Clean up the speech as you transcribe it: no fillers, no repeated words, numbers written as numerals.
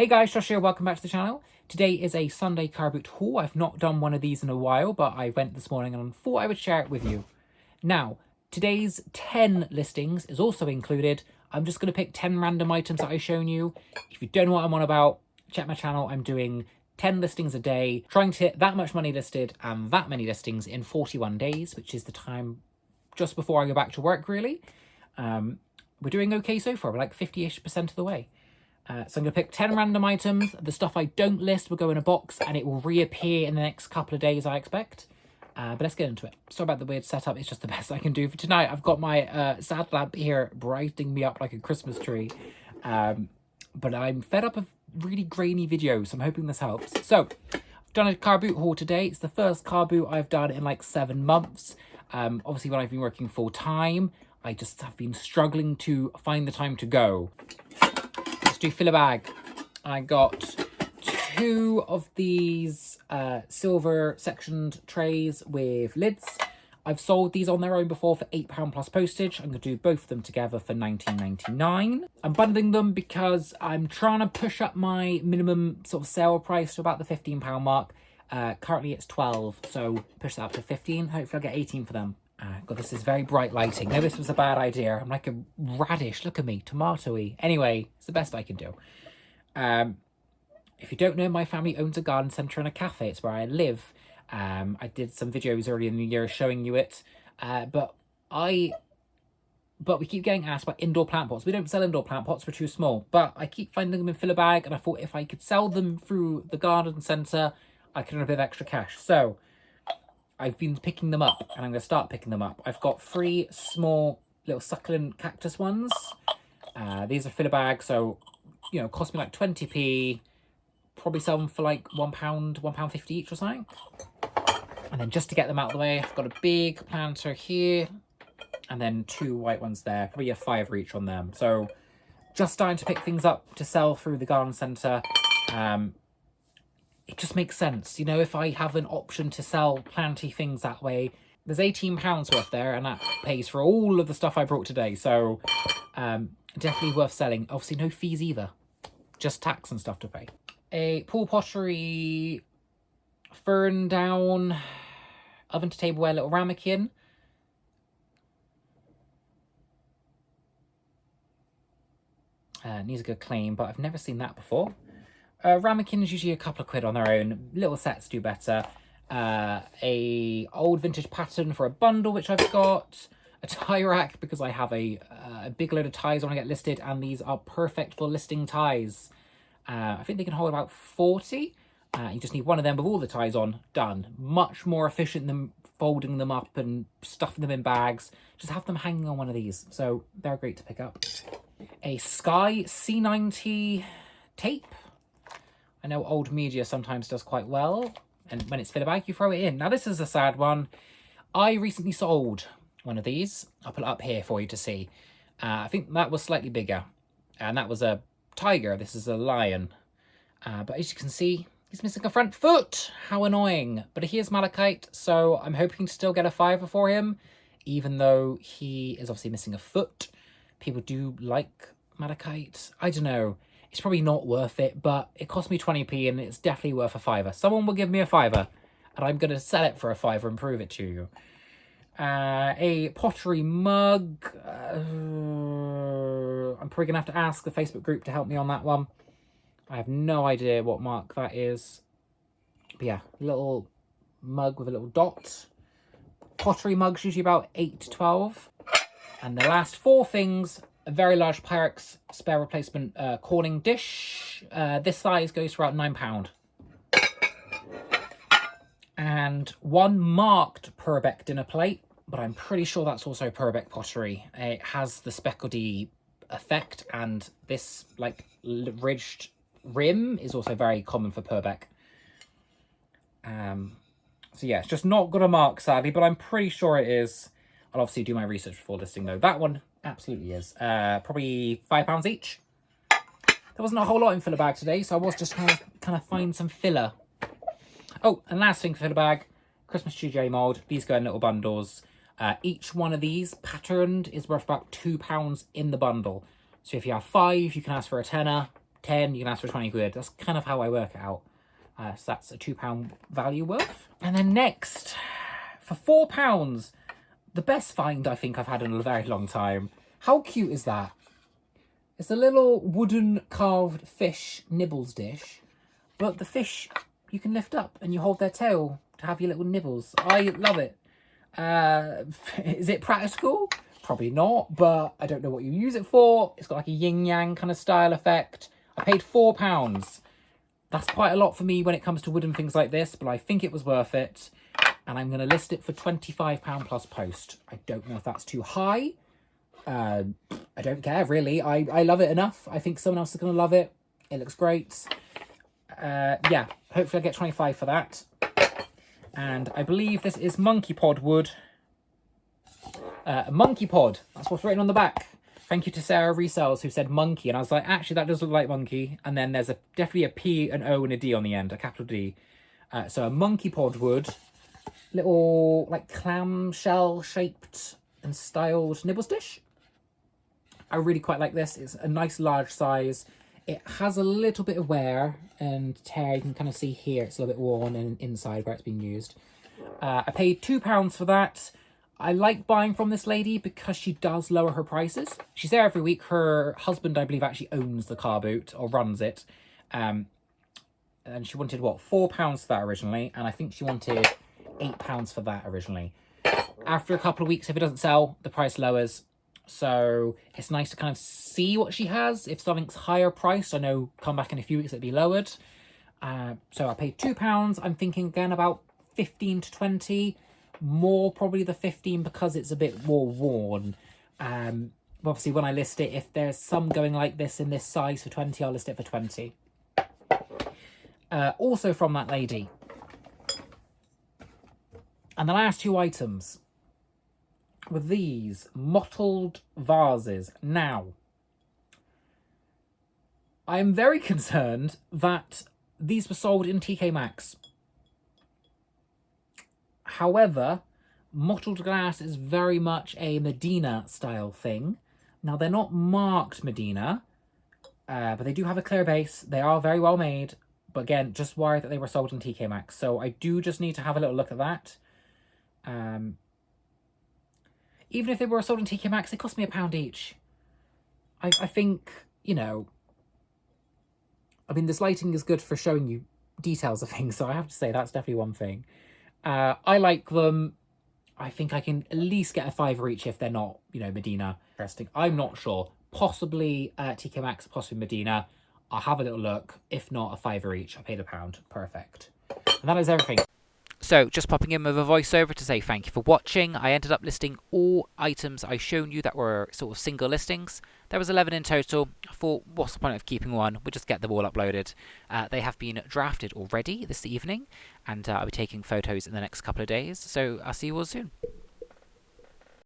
Hey guys, Josh here, welcome back to the channel. Today is a Sunday Carboot haul. I've not done one of these in a while, but I went this morning and thought I would share it with you. Now, today's 10 listings is also included. I'm just going to pick 10 random items that I've shown you. If you don't know what I'm on about, check my channel. I'm doing 10 listings a day, trying to hit that much money listed and that many listings in 41 days, which is the time just before I go back to work, really. We're doing okay so far. We're like 50-ish% of the way. So I'm going to pick 10 random items. The stuff I don't list will go in a box and it will reappear in the next couple of days, I expect. But let's get into it. Sorry about the weird setup. It's just the best I can do for tonight. I've got my sad lamp here brightening me up like a Christmas tree. But I'm fed up of really grainy videos, so I'm hoping this helps. So, I've done a car boot haul today. It's the first car boot I've done in like 7 months. Obviously, when I've been working full time, I just have been struggling to find the time to go. Let's do filler bag. I got 2 of these silver sectioned trays with lids. I've sold these on their own before for £8 plus postage. I'm going to do both of them together for £19.99. I'm bundling them because I'm trying to push up my minimum sort of sale price to about the £15 mark. Currently it's 12, so push that up to 15. Hopefully I'll get 18 for them. God, this is very bright lighting. No, this was a bad idea. I'm like a radish. Look at me, tomatoey. Anyway, it's the best I can do. If you don't know, my family owns a garden centre and a cafe. It's where I live. I did some videos earlier in the year showing you it. But we keep getting asked about indoor plant pots. We don't sell indoor plant pots. We're too small. But I keep finding them in filler bag. And I thought if I could sell them through the garden centre, I could earn a bit of extra cash. So I've been picking them up, and I'm going to start picking them up. I've got 3 small little succulent cactus ones. These are filler bags, so, you know, cost me like 20p. Probably sell them for like £1, £1.50 each or something. And then just to get them out of the way, I've got a big planter here, and then 2 white ones there. Probably a £5 each on them. So just starting to pick things up to sell through the garden centre. It just makes sense, you know, if I have an option to sell plenty things that way. There's £18 worth there, and that pays for all of the stuff I brought today. So definitely worth selling. Obviously no fees either, just tax and stuff to pay. A Pool Pottery fern down oven to tableware little ramekin. Needs a good clean, but I've never seen that before. Ramekin is usually a couple of quid on their own. Little sets do better. A old vintage pattern for a bundle, which I've got. A tie rack, because I have a big load of ties I want to get listed, and these are perfect for listing ties. I think they can hold about 40. You just need one of them with all the ties on. Done. Much more efficient than folding them up and stuffing them in bags. Just have them hanging on one of these. So they're great to pick up. A Sky C90 tape. I know old media sometimes does quite well, and when it's filler bag, you throw it in. Now, this is a sad one. I recently sold one of these. I'll put it up here for you to see. I think that was slightly bigger, and that was a tiger. This is a lion. But as you can see, he's missing a front foot. How annoying. But he is malachite, so I'm hoping to still get a £5 for him, even though he is obviously missing a foot. People do like malachite. I don't know. It's probably not worth it, but it cost me 20p and it's definitely worth a £5. Someone will give me a £5 and I'm going to sell it for a £5 and prove it to you. A pottery mug. I'm probably going to have to ask the Facebook group to help me on that one. I have no idea what mark that is. But yeah, little mug with a little dot. Pottery mugs usually about 8 to 12. And the last 4 things. A very large Pyrex spare replacement corning dish. This size goes for about £9. And 1 marked Purbeck dinner plate, but I'm pretty sure that's also Purbeck pottery. It has the speckledy effect, and this like ridged rim is also very common for Purbeck. So yeah, it's just not got a mark, sadly, but I'm pretty sure it is. I'll obviously do my research before listing, though. That one absolutely is. Probably £5 each. There wasn't a whole lot in filler bag today, so I was just trying to kind of find some filler. Oh, and last thing for filler bag, Christmas tree jelly mould. These go in little bundles. Each one of these patterned is worth about £2 in the bundle. So if you have 5, you can ask for a tenner. 10, you can ask for 20 quid. That's kind of how I work it out. So that's a £2 value worth. And then next, for £4, the best find I think I've had in a very long time. How cute is that? It's a little wooden carved fish nibbles dish, but the fish you can lift up and you hold their tail to have your little nibbles. I love it. Is it practical? Probably not, but I don't know what you use it for. It's got like a yin-yang kind of style effect. I paid £4. That's quite a lot for me when it comes to wooden things like this, but I think it was worth it. And I'm going to list it for £25 plus post. I don't know if that's too high. I don't care, really. I love it enough. I think someone else is going to love it. It looks great. Yeah, hopefully I get 25 for that. And I believe this is monkey pod wood. Monkey pod. That's what's written on the back. Thank you to Sarah Resells who said monkey. And I was like, actually, that does look like monkey. And then there's definitely a P, an O, and a D on the end. A capital D. So a monkey pod wood. Little, like, clamshell shaped and styled nibbles dish. I really quite like this. It's a nice large size. It has a little bit of wear and tear. You can kind of see here it's a little bit worn and inside where it's been used. I paid £2 for that. I like buying from this lady because she does lower her prices. She's there every week. Her husband, I believe, actually owns the Carboot or runs it. And she wanted, what, £4 for that originally. And I think she wanted £8 for that originally. After a couple of weeks, if it doesn't sell, the price lowers. So it's nice to kind of see what she has. If something's higher priced, I know come back in a few weeks it'll be lowered. So I paid £2. I'm thinking again about 15 to 20. More probably the 15 because it's a bit more worn. Obviously when I list it, if there's some going like this in this size for 20, I'll list it for 20. Also from that lady. And the last two items were these mottled vases. Now, I am very concerned that these were sold in TK Maxx. However, mottled glass is very much a Medina style thing. Now, they're not marked Medina, but they do have a clear base. They are very well made. But again, just worry that they were sold in TK Maxx. So I do just need to have a little look at that. Even if they were sold in TK Maxx, they cost me £1 each. I think, you know, I mean, this lighting is good for showing you details of things, so I have to say that's definitely one thing. I like them. I think I can at least get a £5 each if they're not, you know, Medina. Interesting. I'm not sure. Possibly TK Maxx, possibly Medina. I'll have a little look. If not, a £5 each. I paid £1. Perfect. And that is everything. So, just popping in with a voiceover to say thank you for watching. I ended up listing all items I've shown you that were sort of single listings. There was 11 in total. I thought, what's the point of keeping one? We'll just get them all uploaded. They have been drafted already this evening, and I'll be taking photos in the next couple of days. So, I'll see you all soon.